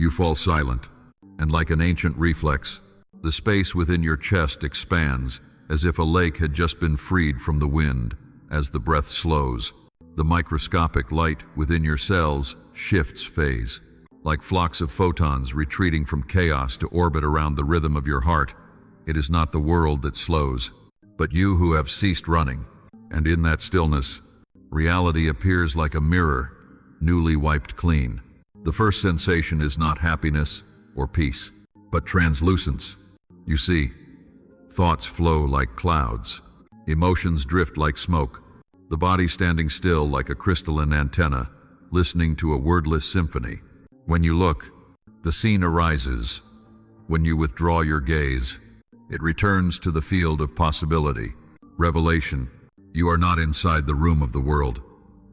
You fall silent, and like an ancient reflex, the space within your chest expands as if a lake had just been freed from the wind. As the breath slows, the microscopic light within your cells shifts phase. Like flocks of photons retreating from chaos to orbit around the rhythm of your heart, it is not the world that slows, but you who have ceased running. And in that stillness, reality appears like a mirror, newly wiped clean. The first sensation is not happiness or peace, but translucence. You see, thoughts flow like clouds, emotions drift like smoke, the body standing still like a crystalline antenna, listening to a wordless symphony. When you look, the scene arises. When you withdraw your gaze, it returns to the field of possibility. Revelation. You are not inside the room of the world.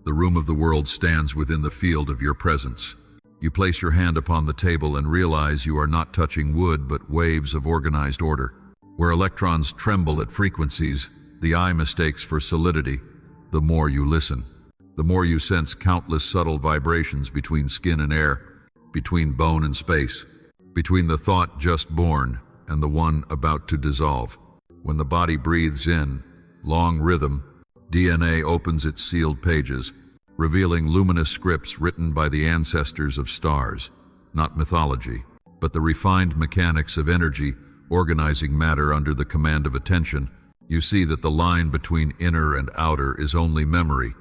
The room of the world stands within the field of your presence. You place your hand upon the table and realize you are not touching wood but waves of organized order. Where electrons tremble at frequencies the eye mistakes for solidity, the more you listen, the more you sense countless subtle vibrations between skin and air, between bone and space, between the thought just born and the one about to dissolve. When the body breathes in, long rhythm, DNA opens its sealed pages, revealing luminous scripts written by the ancestors of stars, not mythology, but the refined mechanics of energy organizing matter under the command of attention. You see that the line between inner and outer is only memory.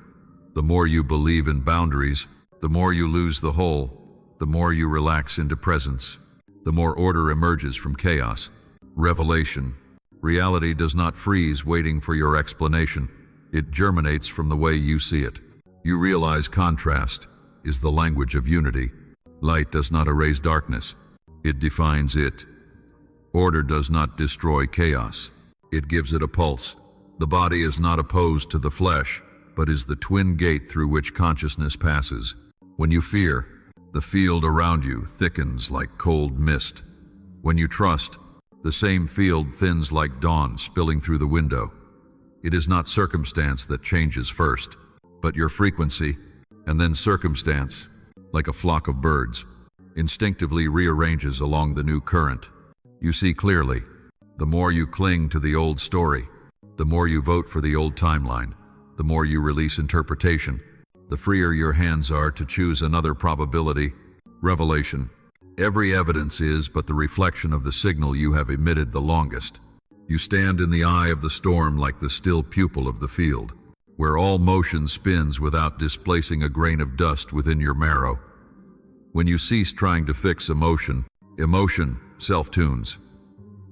The more you believe in boundaries, the more you lose the whole, the more you relax into presence, the more order emerges from chaos. Revelation. Reality does not freeze waiting for your explanation. It germinates from the way you see it. You realize contrast is the language of unity. Light does not erase darkness. It defines it. Order does not destroy chaos. It gives it a pulse. The body is not opposed to the flesh, but is the twin gate through which consciousness passes. When you fear, the field around you thickens like cold mist. When you trust, the same field thins like dawn spilling through the window. It is not circumstance that changes first, but your frequency, and then circumstance, like a flock of birds, instinctively rearranges along the new current. You see clearly. The more you cling to the old story, the more you vote for the old timeline, the more you release interpretation, the freer your hands are to choose another probability. Revelation. Every evidence is but the reflection of the signal you have emitted the longest. You stand in the eye of the storm like the still pupil of the field, where all motion spins without displacing a grain of dust within your marrow. When you cease trying to fix emotion, emotion self-tunes.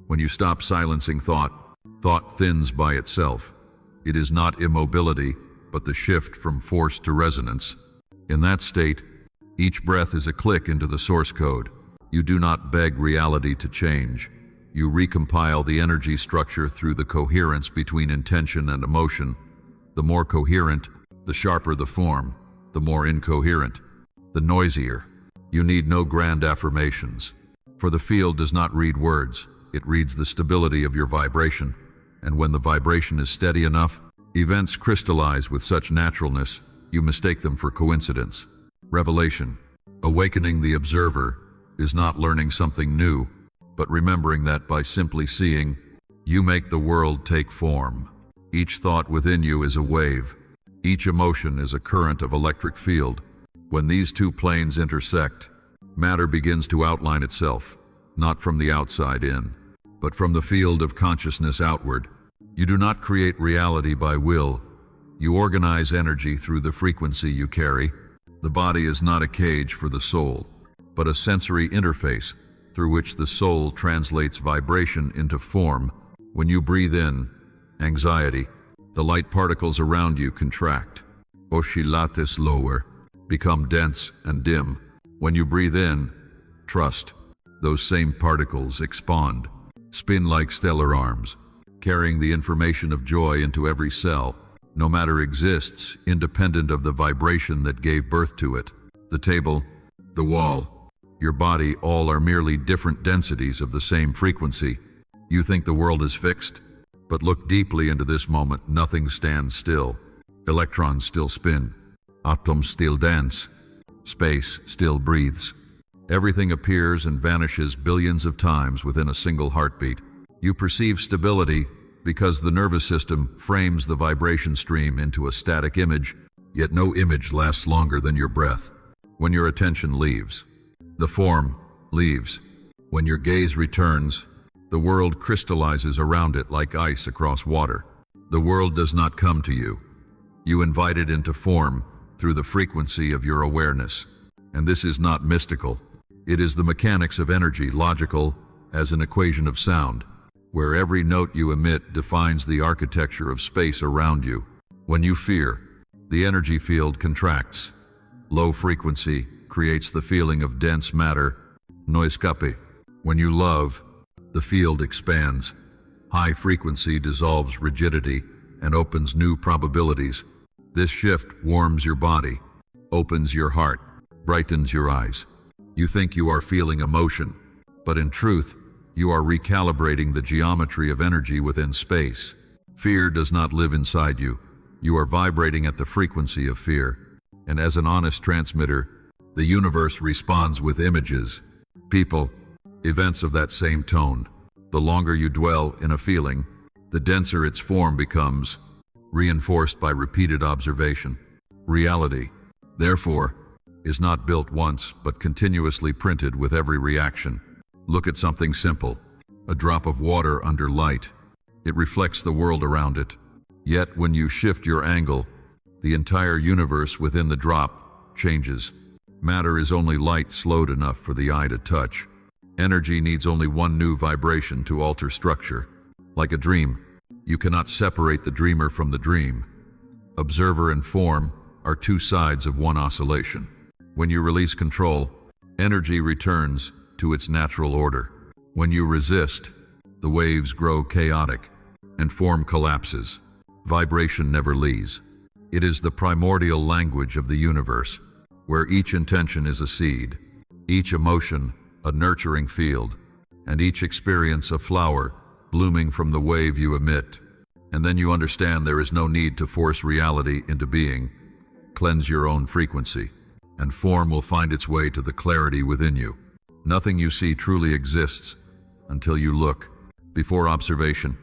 When you stop silencing thought, thought thins by itself. It is not immobility, but the shift from force to resonance. In that state, each breath is a click into the source code. You do not beg reality to change. You recompile the energy structure through the coherence between intention and emotion. The more coherent, the sharper the form. The more incoherent, the noisier. You need no grand affirmations, for the field does not read words. It reads the stability of your vibration, and when the vibration is steady enough, events crystallize with such naturalness, you mistake them for coincidence. Revelation. Awakening the observer is not learning something new, but remembering that by simply seeing, you make the world take form. Each thought within you is a wave. Each emotion is a current of electric field. When these two planes intersect, matter begins to outline itself, not from the outside in, but from the field of consciousness outward. You do not create reality by will. You organize energy through the frequency you carry. The body is not a cage for the soul, but a sensory interface through which the soul translates vibration into form. When you breathe in, anxiety, the light particles around you contract. Oscillates lower, become dense and dim. When you breathe in, trust, those same particles expand, spin like stellar arms, carrying the information of joy into every cell. No matter exists, independent of the vibration that gave birth to it. The table, the wall, your body, all are merely different densities of the same frequency. You think the world is fixed, but look deeply into this moment. Nothing stands still. Electrons still spin. Atoms still dance. Space still breathes. Everything appears and vanishes billions of times within a single heartbeat. You perceive stability because the nervous system frames the vibration stream into a static image, yet no image lasts longer than your breath. When your attention leaves, the form leaves. When your gaze returns, the world crystallizes around it like ice across water. The world does not come to you. You invite it into form through the frequency of your awareness. And this is not mystical. It is the mechanics of energy, logical as an equation of sound, where every note you emit defines the architecture of space around you. When you fear, the energy field contracts. Low frequency creates the feeling of dense matter, noiscape. When you love, the field expands. High frequency dissolves rigidity and opens new probabilities. This shift warms your body, opens your heart, brightens your eyes. You think you are feeling emotion, but in truth, you are recalibrating the geometry of energy within space. Fear does not live inside you. You are vibrating at the frequency of fear. And as an honest transmitter, the universe responds with images, people, events of that same tone. The longer you dwell in a feeling, the denser its form becomes, reinforced by repeated observation. Reality, therefore, is not built once, but continuously printed with every reaction. Look at something simple, a drop of water under light. It reflects the world around it. Yet when you shift your angle, the entire universe within the drop changes. Matter is only light slowed enough for the eye to touch. Energy needs only one new vibration to alter structure. Like a dream, you cannot separate the dreamer from the dream. Observer and form are two sides of one oscillation. When you release control, energy returns to its natural order. When you resist, the waves grow chaotic and form collapses. Vibration never leaves. It is the primordial language of the universe, where each intention is a seed, each emotion a nurturing field, and each experience a flower blooming from the wave you emit. And then you understand there is no need to force reality into being. Cleanse your own frequency, and form will find its way to the clarity within you. Nothing you see truly exists until you look. Before observation,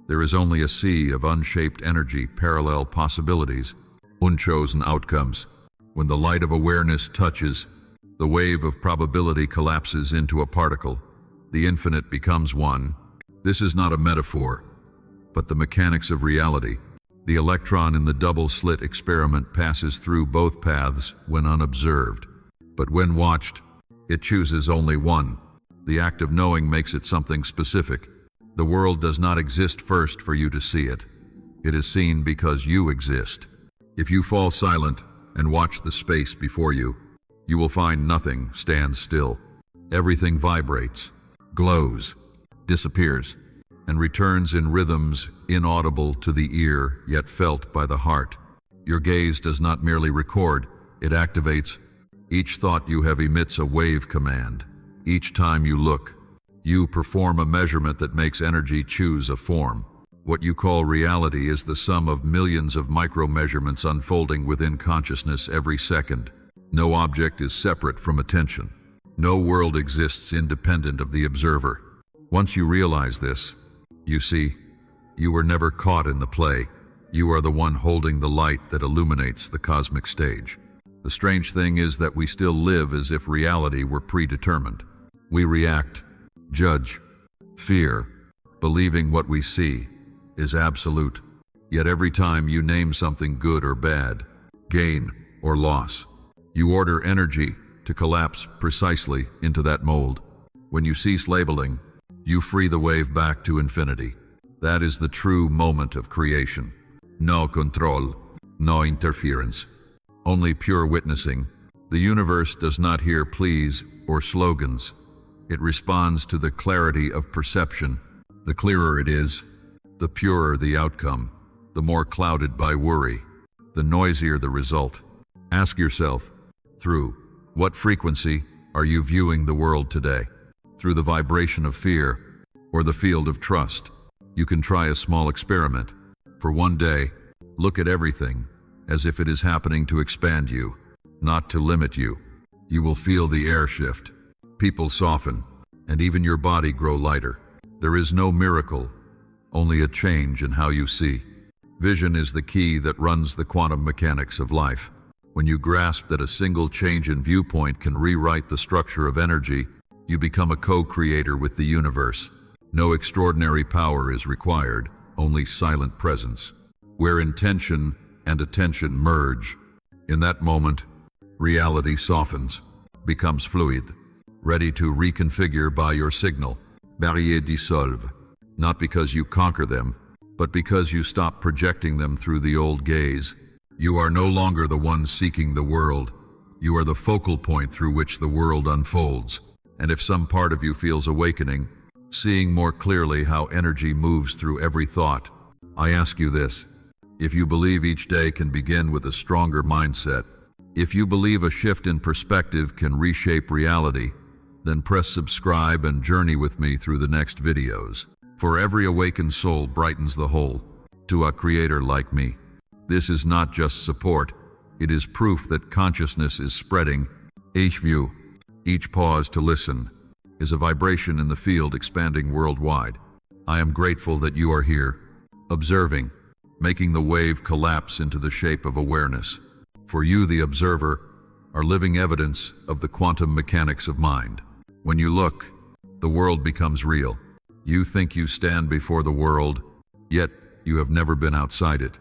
there is only a sea of unshaped energy, parallel possibilities, unchosen outcomes. When the light of awareness touches, the wave of probability collapses into a particle. The infinite becomes one. This is not a metaphor, but the mechanics of reality. The electron in the double-slit experiment passes through both paths when unobserved. But when watched, it chooses only one. The act of knowing makes it something specific. The world does not exist first for you to see it. It is seen because you exist. If you fall silent and watch the space before you, you will find nothing stands still. Everything vibrates, glows, disappears, and returns in rhythms inaudible to the ear, yet felt by the heart. Your gaze does not merely record, it activates. Each thought you have emits a wave command. Each time you look, you perform a measurement that makes energy choose a form. What you call reality is the sum of millions of micro-measurements unfolding within consciousness every second. No object is separate from attention. No world exists independent of the observer. Once you realize this, you see, you were never caught in the play. You are the one holding the light that illuminates the cosmic stage. The strange thing is that we still live as if reality were predetermined. We react, judge, fear, believing what we see is absolute. Yet every time you name something good or bad, gain or loss, you order energy to collapse precisely into that mold. When you cease labeling, you free the wave back to infinity. That is the true moment of creation. No control, no interference, only pure witnessing. The universe does not hear pleas or slogans. It responds to the clarity of perception. The clearer it is, the purer the outcome. The more clouded by worry, the noisier the result. Ask yourself, through what frequency are you viewing the world today? Through the vibration of fear or the field of trust? You can try a small experiment. For one day, look at everything as if it is happening to expand you, not to limit you. You will feel the air shift. People soften, and even your body grow lighter. There is no miracle, only a change in how you see. Vision is the key that runs the quantum mechanics of life. When you grasp that a single change in viewpoint can rewrite the structure of energy, you become a co-creator with the universe. No extraordinary power is required, only silent presence. Where intention and attention merge, in that moment, reality softens, becomes fluid, ready to reconfigure by your signal. Barrières dissolvent, not because you conquer them, but because you stop projecting them through the old gaze. You are no longer the one seeking the world. You are the focal point through which the world unfolds. And if some part of you feels awakening, seeing more clearly how energy moves through every thought, I ask you this. If you believe each day can begin with a stronger mindset, if you believe a shift in perspective can reshape reality, then press subscribe and journey with me through the next videos. For every awakened soul brightens the whole. To a creator like me, this is not just support, it is proof that consciousness is spreading. Each view, each pause to listen, is a vibration in the field expanding worldwide. I am grateful that you are here, observing, making the wave collapse into the shape of awareness. For you, the observer, are living evidence of the quantum mechanics of mind. When you look, the world becomes real. You think you stand before the world, yet you have never been outside it.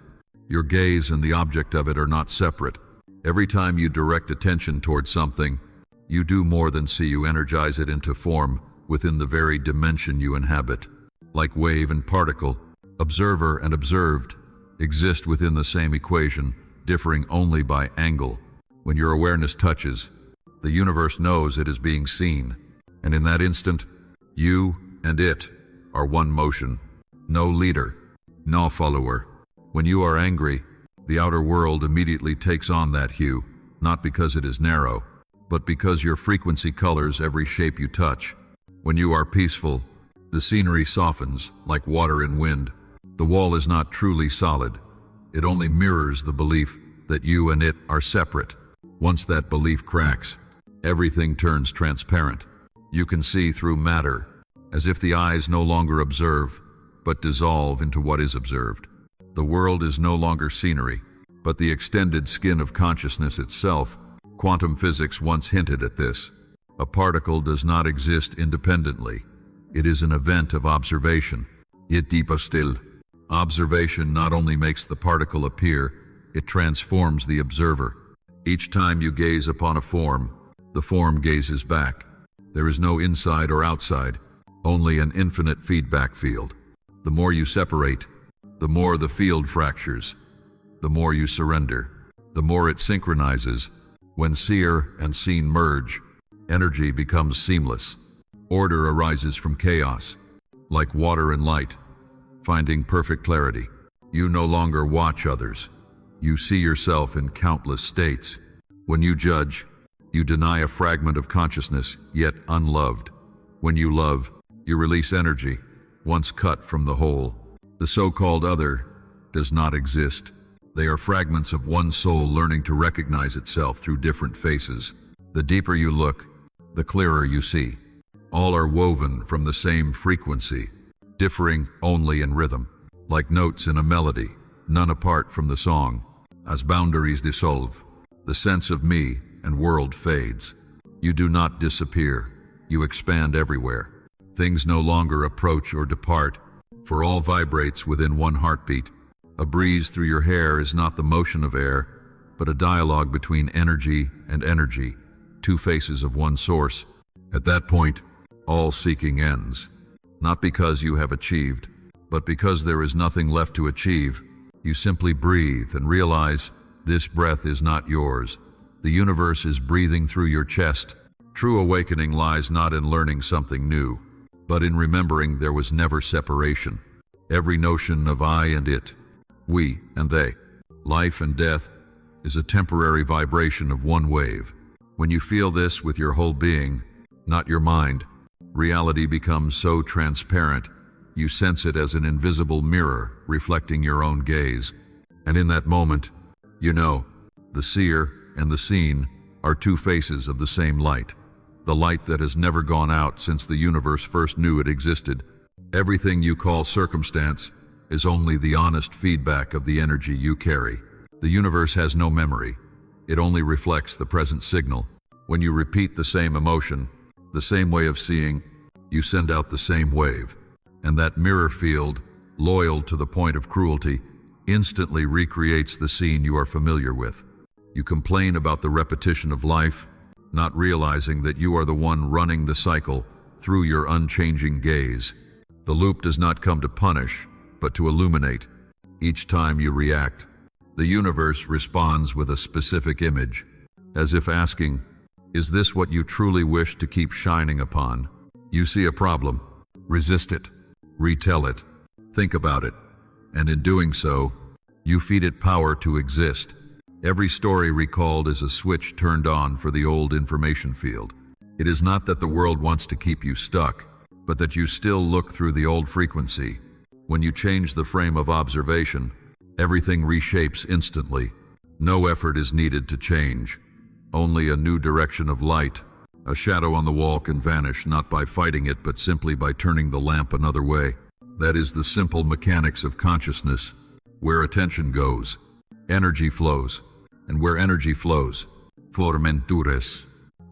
Your gaze and the object of it are not separate. Every time you direct attention towards something, you do more than see, you energize it into form within the very dimension you inhabit. Like wave and particle, observer and observed exist within the same equation, differing only by angle. When your awareness touches, the universe knows it is being seen, and in that instant, you and it are one motion. No leader, no follower. When you are angry, the outer world immediately takes on that hue, not because it is narrow, but because your frequency colors every shape you touch. When you are peaceful, the scenery softens like water in wind. The wall is not truly solid. It only mirrors the belief that you and it are separate. Once that belief cracks, everything turns transparent. You can see through matter, as if the eyes no longer observe, but dissolve into what is observed. The world is no longer scenery, but the extended skin of consciousness itself. Quantum physics once hinted at this. A particle does not exist independently. It is an event of observation. It deepa still. Observation not only makes the particle appear, it transforms the observer. Each time you gaze upon a form, the form gazes back. There is no inside or outside, only an infinite feedback field. The more you separate, the more the field fractures. The more you surrender, the more it synchronizes. When seer and seen merge, energy becomes seamless. Order arises from chaos, like water and light, finding perfect clarity. You no longer watch others. You see yourself in countless states. When you judge, you deny a fragment of consciousness, yet unloved. When you love, you release energy, once cut from the whole. The so-called other does not exist. They are fragments of one soul learning to recognize itself through different faces. The deeper you look, the clearer you see. All are woven from the same frequency, differing only in rhythm. Like notes in a melody, none apart from the song. As boundaries dissolve, the sense of me and world fades. You do not disappear, you expand everywhere. Things no longer approach or depart, for all vibrates within one heartbeat. A breeze through your hair is not the motion of air, but a dialogue between energy and energy, two faces of one source. At that point, all seeking ends. Not because you have achieved, but because there is nothing left to achieve. You simply breathe and realize this breath is not yours. The universe is breathing through your chest. True awakening lies not in learning something new, but in remembering there was never separation. Every notion of I and it, we and they, life and death, is a temporary vibration of one wave. When you feel this with your whole being, not your mind, reality becomes so transparent, you sense it as an invisible mirror reflecting your own gaze. And in that moment, you know, the seer and the seen are two faces of the same light. the light that has never gone out since the universe first knew it existed. Everything you call circumstance is only the honest feedback of the energy you carry. The universe has no memory. It only reflects the present signal. When you repeat the same emotion, the same way of seeing, you send out the same wave. And that mirror field, loyal to the point of cruelty, instantly recreates the scene you are familiar with. You complain about the repetition of life, not realizing that you are the one running the cycle through your unchanging gaze. The loop does not come to punish, but to illuminate. Each time you react, the universe responds with a specific image, as if asking, "Is this what you truly wish to keep shining upon?" You see a problem, resist it, retell it, think about it, and in doing so, you feed it power to exist. Every story recalled is a switch turned on for the old information field. It is not that the world wants to keep you stuck, but that you still look through the old frequency. When you change the frame of observation, everything reshapes instantly. No effort is needed to change. Only a new direction of light. A shadow on the wall can vanish not by fighting it, but simply by turning the lamp another way. That is the simple mechanics of consciousness. Where attention goes, energy flows. And where energy flows, formentures.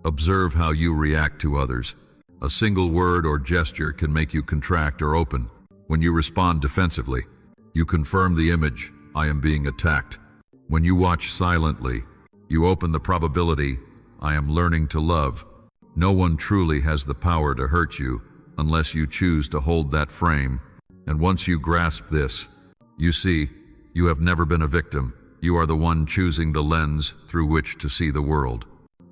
Observe how you react to others. A single word or gesture can make you contract or open. When you respond defensively, you confirm the image, "I am being attacked." When you watch silently, you open the probability, "I am learning to love." No one truly has the power to hurt you unless you choose to hold that frame. And once you grasp this, you see, you have never been a victim. You are the one choosing the lens through which to see the world.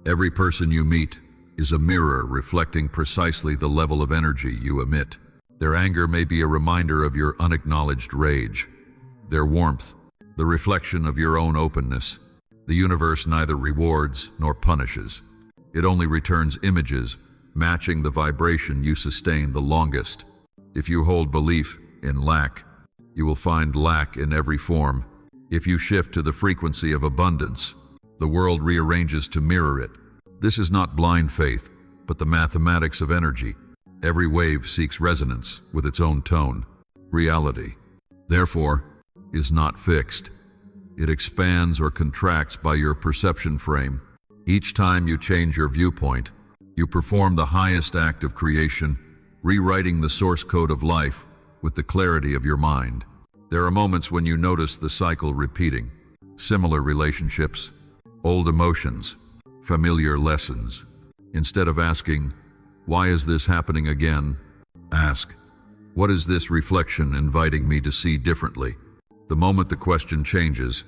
Every person you meet is a mirror reflecting precisely the level of energy you emit. Their anger may be a reminder of your unacknowledged rage. Their warmth, the reflection of your own openness. The universe neither rewards nor punishes. It only returns images matching the vibration you sustain the longest. If you hold belief in lack, you will find lack in every form. If you shift to the frequency of abundance, the world rearranges to mirror it. This is not blind faith, but the mathematics of energy. Every wave seeks resonance with its own tone. Reality, therefore, is not fixed. It expands or contracts by your perception frame. Each time you change your viewpoint, you perform the highest act of creation, rewriting the source code of life with the clarity of your mind. There are moments when you notice the cycle repeating. Similar relationships, old emotions, familiar lessons. Instead of asking, "Why is this happening again?" ask, "What is this reflection inviting me to see differently?" The moment the question changes,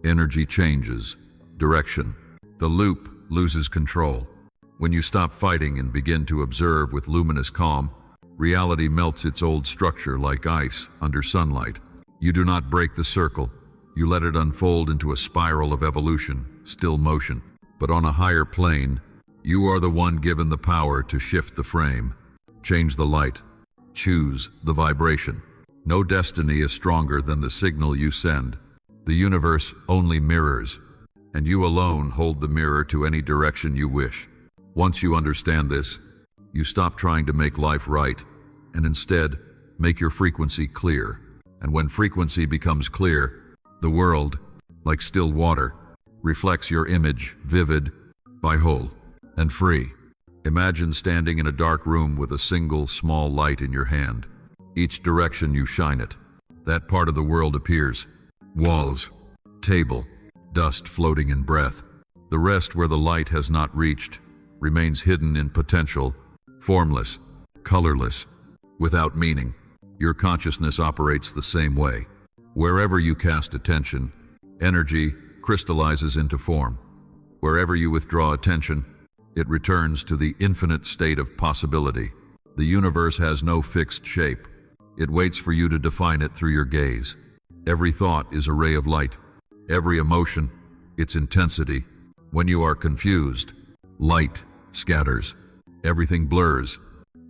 energy changes, direction. The loop loses control. When you stop fighting and begin to observe with luminous calm, reality melts its old structure like ice under sunlight. You do not break the circle. You let it unfold into a spiral of evolution, still motion. But on a higher plane, you are the one given the power to shift the frame, change the light, choose the vibration. No destiny is stronger than the signal you send. The universe only mirrors, and you alone hold the mirror to any direction you wish. Once you understand this, you stop trying to make life right, and instead make your frequency clear. And when frequency becomes clear, the world, like still water, reflects your image, vivid, by whole, and free. Imagine standing in a dark room with a single small light in your hand. Each direction you shine it, that part of the world appears. Walls, table, dust floating in breath. The rest, where the light has not reached, remains hidden in potential, formless, colorless, without meaning. Your consciousness operates the same way. Wherever you cast attention, energy crystallizes into form. Wherever you withdraw attention, it returns to the infinite state of possibility. The universe has no fixed shape. It waits for you to define it through your gaze. Every thought is a ray of light. Every emotion, its intensity. When you are confused, light scatters. Everything blurs,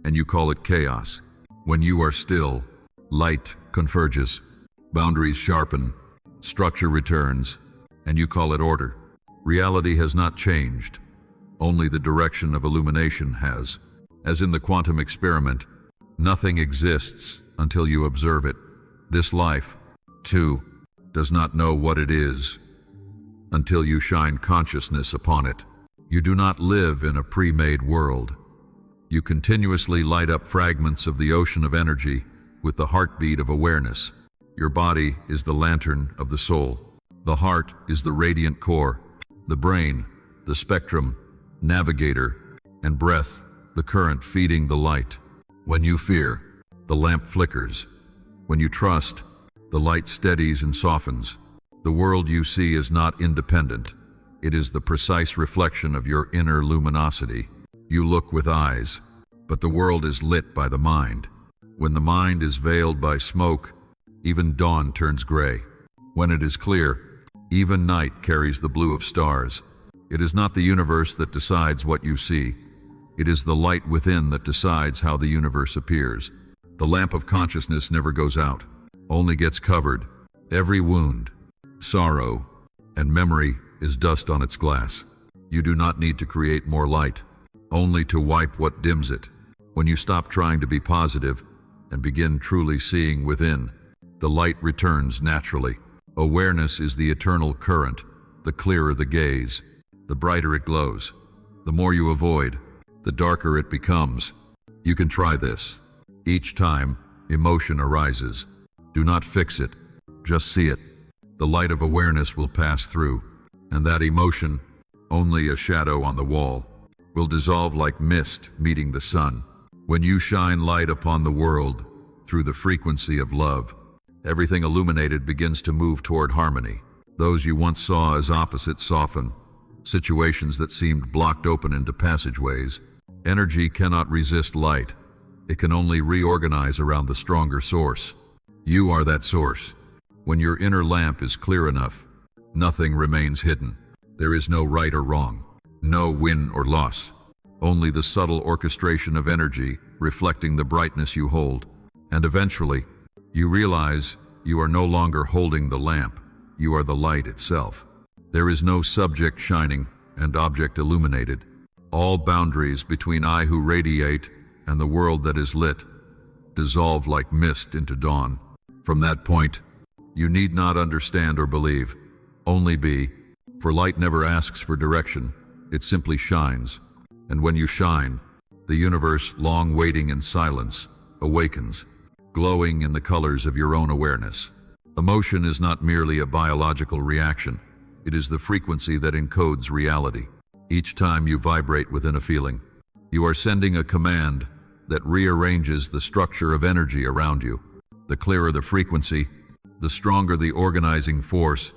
and you call it chaos. When you are still, light converges. Boundaries sharpen, structure returns, and you call it order. Reality has not changed. only the direction of illumination has. As in the quantum experiment, nothing exists until you observe it. This life, too, does not know what it is until you shine consciousness upon it. You do not live in a pre-made world. You continuously light up fragments of the ocean of energy with the heartbeat of awareness. Your body is the lantern of the soul. The heart is the radiant core. The brain, the spectrum, navigator, and breath, the current feeding the light. When you fear, the lamp flickers. When you trust, the light steadies and softens. The world you see is not independent. It is the precise reflection of your inner luminosity. You look with eyes, but the world is lit by the mind. When the mind is veiled by smoke, even dawn turns gray. When it is clear, even night carries the blue of stars. It is not the universe that decides what you see. It is the light within that decides how the universe appears. The lamp of consciousness never goes out, only gets covered. Every wound, sorrow, and memory is dust on its glass. You do not need to create more light, only to wipe what dims it. When you stop trying to be positive and begin truly seeing within, the light returns naturally. Awareness is the eternal current. The clearer the gaze, the brighter it glows. The more you avoid, the darker it becomes. You can try this. Each time emotion arises, do not fix it, just see it. The light of awareness will pass through, and that emotion, only a shadow on the wall, will dissolve like mist meeting the sun. When you shine light upon the world through the frequency of love, everything illuminated begins to move toward harmony. Those you once saw as opposites soften. Situations that seemed blocked open into passageways. Energy cannot resist light. It can only reorganize around the stronger source. You are that source. When your inner lamp is clear enough, nothing remains hidden. There is no right or wrong, no win or loss. Only the subtle orchestration of energy reflecting the brightness you hold. And eventually, you realize you are no longer holding the lamp. You are the light itself. There is no subject shining and object illuminated. All boundaries between I who radiate and the world that is lit dissolve like mist into dawn. From that point, you need not understand or believe, only be, for light never asks for direction, it simply shines. And when you shine, the universe, long waiting in silence, awakens, glowing in the colors of your own awareness. Emotion is not merely a biological reaction. It is the frequency that encodes reality. Each time you vibrate within a feeling, you are sending a command that rearranges the structure of energy around you. The clearer the frequency, the stronger the organizing force.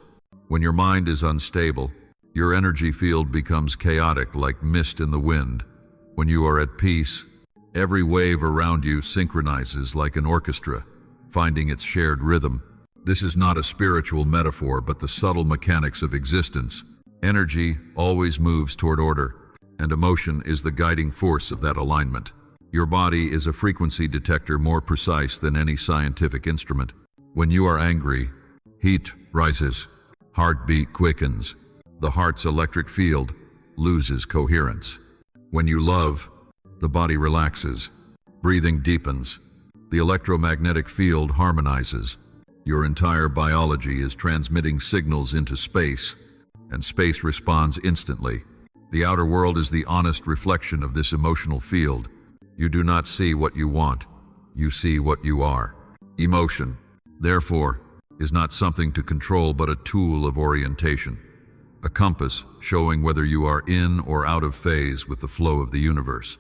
When your mind is unstable, your energy field becomes chaotic like mist in the wind. When you are at peace, every wave around you synchronizes like an orchestra, finding its shared rhythm. This is not a spiritual metaphor, but the subtle mechanics of existence. Energy always moves toward order, and emotion is the guiding force of that alignment. Your body is a frequency detector more precise than any scientific instrument. When you are angry, heat rises, heartbeat quickens, the heart's electric field loses coherence. When you love, the body relaxes, breathing deepens, the electromagnetic field harmonizes. Your entire biology is transmitting signals into space, and space responds instantly. The outer world is the honest reflection of this emotional field. You do not see what you want, you see what you are. Emotion, therefore, is not something to control but a tool of orientation, a compass showing whether you are in or out of phase with the flow of the universe.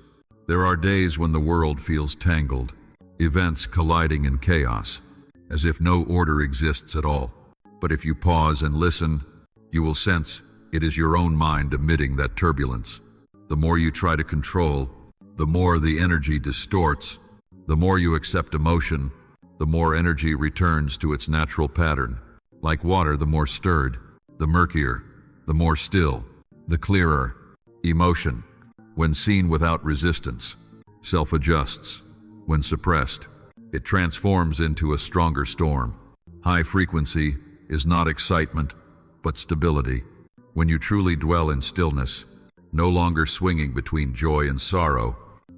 There are days when the world feels tangled, events colliding in chaos, as if no order exists at all. But if you pause and listen, you will sense it is your own mind emitting that turbulence. The more you try to control, the more the energy distorts. The more you accept emotion, the more energy returns to its natural pattern. Like water, the more stirred, the murkier, the more still, the clearer. Emotion, when seen without resistance, self-adjusts. When suppressed, it transforms into a stronger storm. High frequency is not excitement, but stability. When you truly dwell in stillness, no longer swinging between joy and sorrow.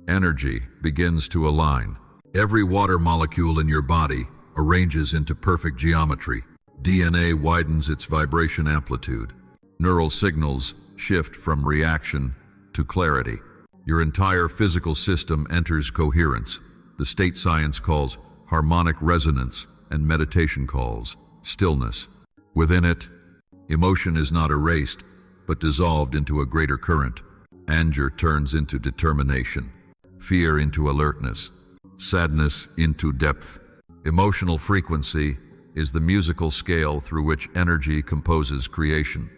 Energy begins to align. Every water molecule in your body arranges into perfect geometry. DNA widens its vibration amplitude. Neural signals shift from reaction to clarity. Your entire physical system enters coherence. The state science calls harmonic resonance and meditation calls stillness. Within it, emotion is not erased, but dissolved into a greater current. Anger turns into determination, fear into alertness, sadness into depth. Emotional frequency is the musical scale through which energy composes creation.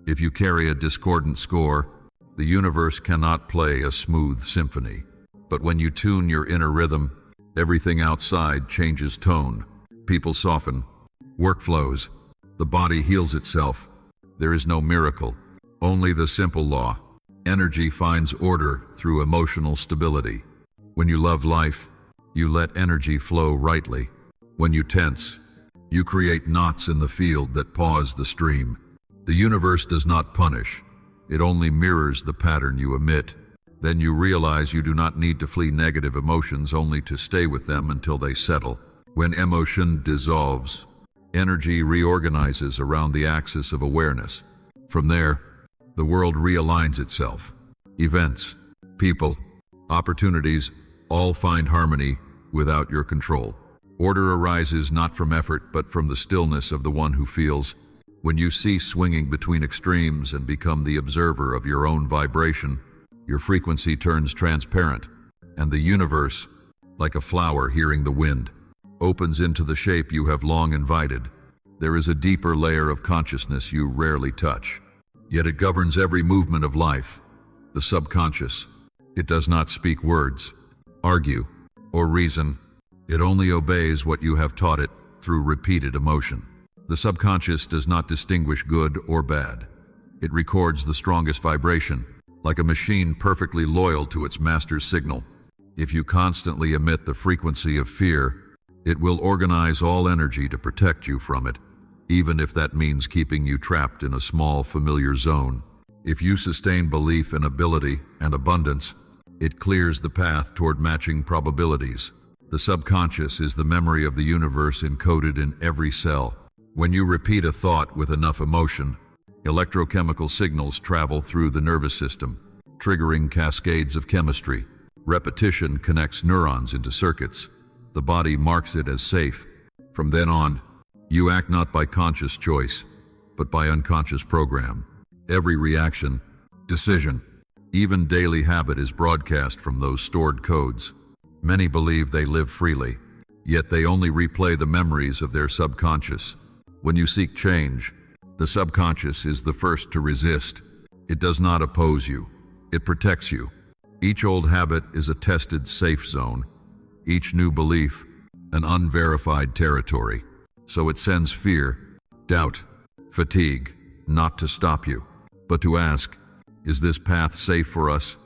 If you carry a discordant score, the universe cannot play a smooth symphony. But when you tune your inner rhythm, everything outside changes tone. People soften, work flows, the body heals itself. There is no miracle, only the simple law. Energy finds order through emotional stability. When you love life, you let energy flow rightly. When you tense, you create knots in the field that pause the stream. The universe does not punish. It only mirrors the pattern you emit. Then you realize you do not need to flee negative emotions only to stay with them until they settle. When emotion dissolves, energy reorganizes around the axis of awareness. From there, the world realigns itself. Events, people, opportunities all find harmony without your control. Order arises not from effort but from the stillness of the one who feels. When you cease swinging between extremes and become the observer of your own vibration, your frequency turns transparent, and the universe, like a flower hearing the wind, opens into the shape you have long invited. There is a deeper layer of consciousness you rarely touch, yet it governs every movement of life, the subconscious. It does not speak words, argue, or reason. It only obeys what you have taught it through repeated emotion. The subconscious does not distinguish good or bad. It records the strongest vibration, like a machine perfectly loyal to its master's signal. If you constantly emit the frequency of fear, it will organize all energy to protect you from it, even if that means keeping you trapped in a small, familiar zone. If you sustain belief in ability and abundance, it clears the path toward matching probabilities. The subconscious is the memory of the universe encoded in every cell. When you repeat a thought with enough emotion, electrochemical signals travel through the nervous system, triggering cascades of chemistry. Repetition connects neurons into circuits. The body marks it as safe. From then on, you act not by conscious choice, but by unconscious program. Every reaction, decision, even daily habit is broadcast from those stored codes. Many believe they live freely, yet they only replay the memories of their subconscious. When you seek change, the subconscious is the first to resist. It does not oppose you. It protects you. Each old habit is a tested safe zone. Each new belief, an unverified territory. So it sends fear, doubt, fatigue, not to stop you, but to ask, is this path safe for us?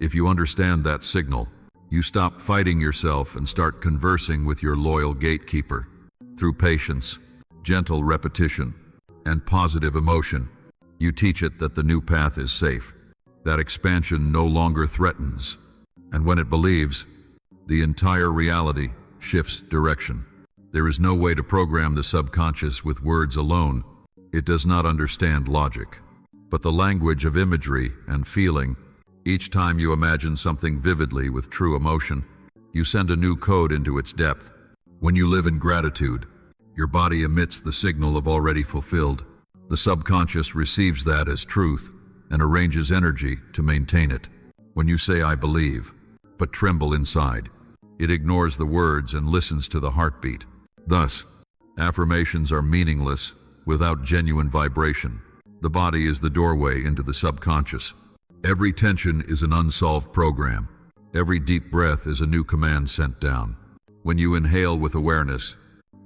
If you understand that signal, you stop fighting yourself and start conversing with your loyal gatekeeper. Through patience, gentle repetition, and positive emotion, you teach it that the new path is safe, that expansion no longer threatens, and when it believes, the entire reality shifts direction. There is no way to program the subconscious with words alone. It does not understand logic, but the language of imagery and feeling. Each time you imagine something vividly with true emotion, you send a new code into its depth. When you live in gratitude, your body emits the signal of already fulfilled. The subconscious receives that as truth and arranges energy to maintain it. When you say, I believe, but tremble inside, it ignores the words and listens to the heartbeat. Thus, affirmations are meaningless without genuine vibration. The body is the doorway into the subconscious. Every tension is an unsolved program. Every deep breath is a new command sent down. When you inhale with awareness,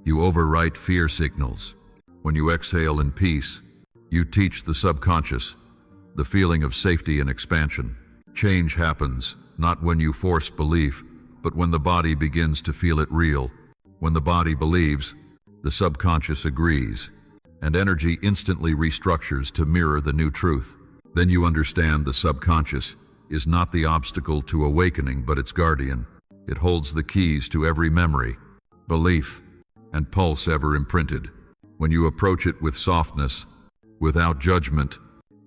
you overwrite fear signals. When you exhale in peace, you teach the subconscious the feeling of safety and expansion. Change happens, not when you force belief, but when the body begins to feel it real. When the body believes, the subconscious agrees, and energy instantly restructures to mirror the new truth. Then you understand the subconscious is not the obstacle to awakening but its guardian. It holds the keys to every memory, belief, and pulse ever imprinted. When you approach it with softness, without judgment,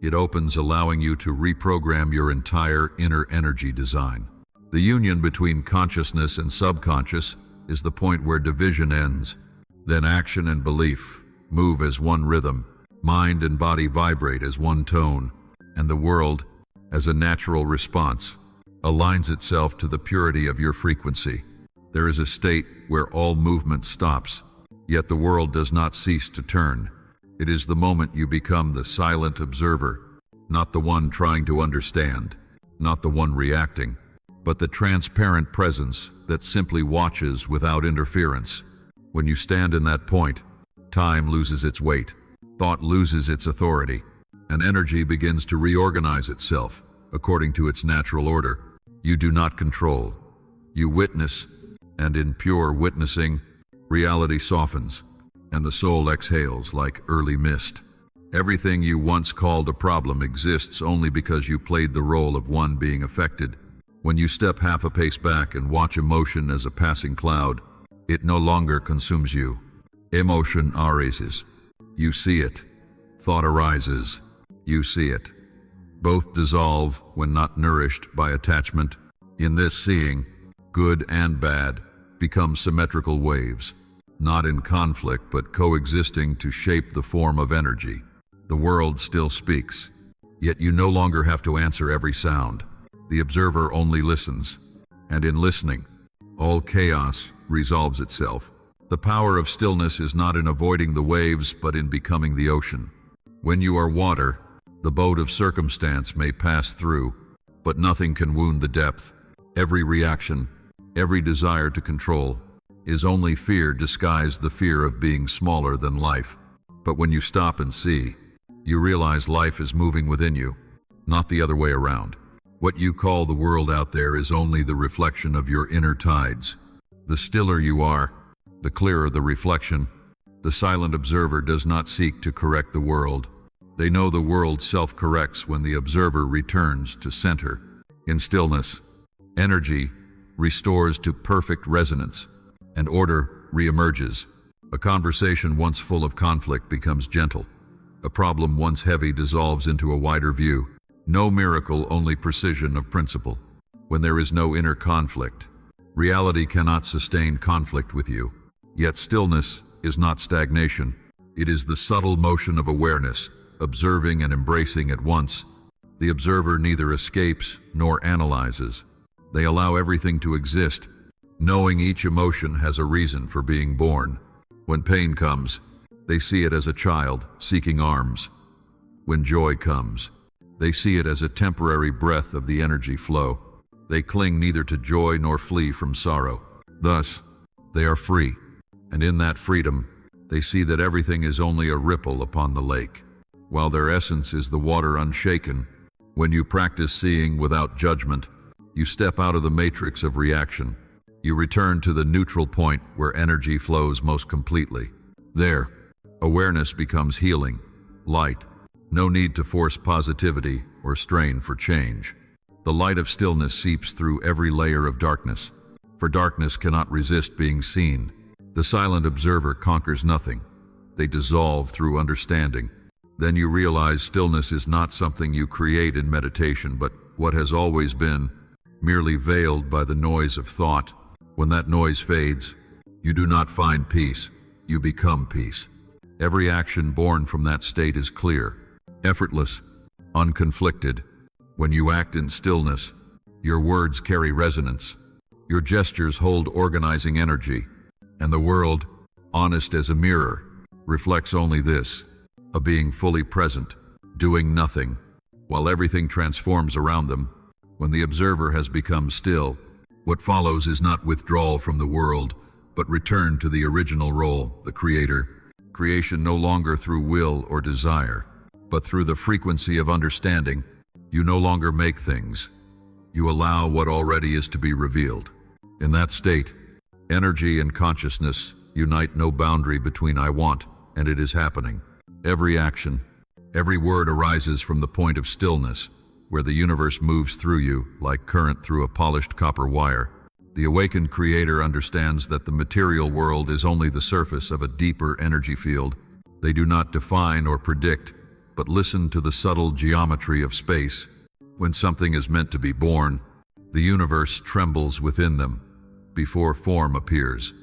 it opens, allowing you to reprogram your entire inner energy design. The union between consciousness and subconscious is the point where division ends. Then action and belief move as one rhythm, mind and body vibrate as one tone, and the world, as a natural response, aligns itself to the purity of your frequency. There is a state where all movement stops, yet the world does not cease to turn. It is the moment you become the silent observer, not the one trying to understand, not the one reacting, but the transparent presence that simply watches without interference. When you stand in that point, time loses its weight, thought loses its authority, and energy begins to reorganize itself according to its natural order. You do not control, you witness, and in pure witnessing, reality softens, and the soul exhales like early mist. Everything you once called a problem exists only because you played the role of one being affected. When you step half a pace back and watch emotion as a passing cloud, it no longer consumes you. Emotion arises. You see it. Thought arises. You see it. Both dissolve when not nourished by attachment. In this seeing, good and bad become symmetrical waves, not in conflict but coexisting to shape the form of energy. The world still speaks, yet you no longer have to answer every sound. The observer only listens, and in listening, all chaos resolves itself. The power of stillness is not in avoiding the waves but in becoming the ocean. When you are water, the boat of circumstance may pass through, but nothing can wound the depth. Every reaction, every desire to control, is only fear disguised, the fear of being smaller than life. But when you stop and see, you realize life is moving within you, not the other way around. What you call the world out there is only the reflection of your inner tides. The stiller you are, the clearer the reflection. The silent observer does not seek to correct the world. They know the world self-corrects when the observer returns to center. In stillness, energy restores to perfect resonance, and order reemerges. A conversation once full of conflict becomes gentle. A problem once heavy dissolves into a wider view. No miracle, only precision of principle. When there is no inner conflict, reality cannot sustain conflict with you. Yet stillness is not stagnation. It is the subtle motion of awareness, observing and embracing at once. The observer neither escapes nor analyzes. They allow everything to exist, knowing each emotion has a reason for being born. When pain comes, they see it as a child seeking arms. When joy comes, they see it as a temporary breath of the energy flow. They cling neither to joy nor flee from sorrow. Thus, they are free, and in that freedom, they see that everything is only a ripple upon the lake, while their essence is the water unshaken. When you practice seeing without judgment, you step out of the matrix of reaction. You return to the neutral point where energy flows most completely. There, awareness becomes healing, light. No need to force positivity or strain for change. The light of stillness seeps through every layer of darkness, for darkness cannot resist being seen. The silent observer conquers nothing. They dissolve through understanding. Then you realize stillness is not something you create in meditation, but what has always been, merely veiled by the noise of thought. When that noise fades, you do not find peace, you become peace. Every action born from that state is clear, effortless, unconflicted. When you act in stillness, your words carry resonance. Your gestures hold organizing energy, and the world, honest as a mirror, reflects only this: a being fully present, doing nothing, while everything transforms around them. When the observer has become still, what follows is not withdrawal from the world, but return to the original role, the creator. Creation no longer through will or desire, but through the frequency of understanding. You no longer make things. You allow what already is to be revealed. In that state, energy and consciousness unite. No boundary between I want and it is happening. Every action, Every word arises from the point of stillness, where the universe moves through you like current through a polished copper wire. The awakened creator understands that the material world is only the surface of a deeper energy field. They do not define or predict, but listen to the subtle geometry of space. When something is meant to be born, the universe trembles within them before form appears.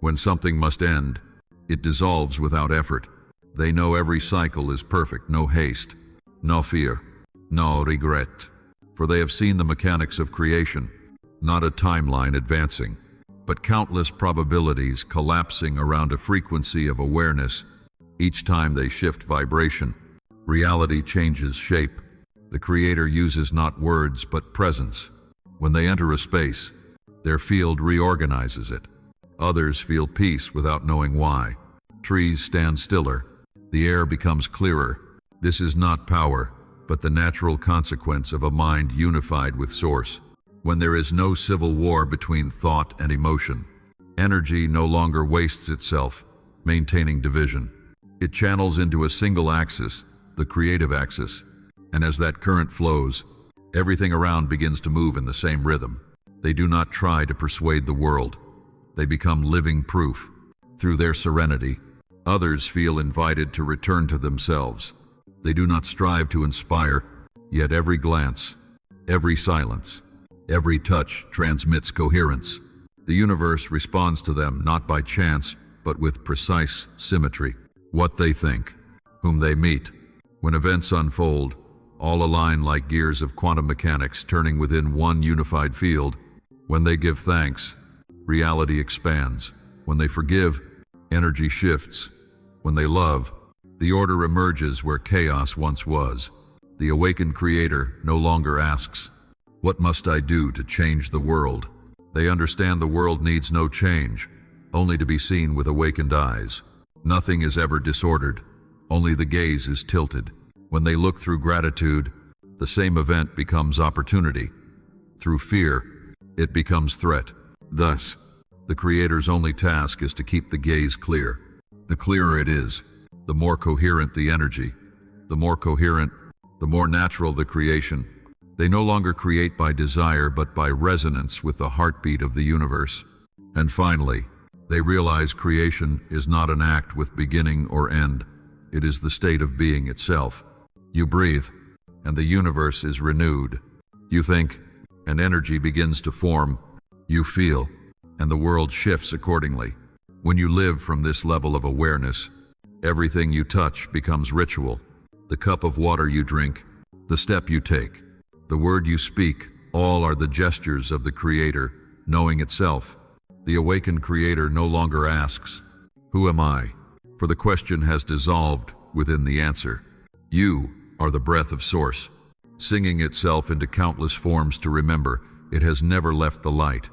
When something must end, it dissolves without effort. They know every cycle is perfect, no haste, no fear, no regret. For they have seen the mechanics of creation, not a timeline advancing, but countless probabilities collapsing around a frequency of awareness. Each time they shift vibration, reality changes shape. The Creator uses not words but presence. When they enter a space, their field reorganizes it. Others feel peace without knowing why. Trees stand stiller. The air becomes clearer. This is not power, but the natural consequence of a mind unified with Source. When there is no civil war between thought and emotion, energy no longer wastes itself, maintaining division. It channels into a single axis, the creative axis, and as that current flows, everything around begins to move in the same rhythm. They do not try to persuade the world. They become living proof. Through their serenity, others feel invited to return to themselves. They do not strive to inspire, yet every glance, every silence, every touch transmits coherence. The universe responds to them not by chance, but with precise symmetry. What they think, whom they meet. When events unfold, all align like gears of quantum mechanics turning within one unified field. When they give thanks, reality expands. When they forgive, energy shifts. When they love, the order emerges where chaos once was. The awakened creator no longer asks, "What must I do to change the world?" They understand the world needs no change, only to be seen with awakened eyes. Nothing is ever disordered, only the gaze is tilted. When they look through gratitude, the same event becomes opportunity. Through fear, it becomes threat. Thus, the Creator's only task is to keep the gaze clear. The clearer it is, the more coherent the energy. The more coherent, the more natural the creation. They no longer create by desire but by resonance with the heartbeat of the universe. And finally, they realize creation is not an act with beginning or end. It is the state of being itself. You breathe, and the universe is renewed. You think, and energy begins to form. You feel, and the world shifts accordingly. When you live from this level of awareness, everything you touch becomes ritual. The cup of water you drink, the step you take, the word you speak, all are the gestures of the Creator, knowing itself. The awakened Creator no longer asks, "Who am I?" For the question has dissolved within the answer. You are the breath of Source, singing itself into countless forms to remember. It has never left the light.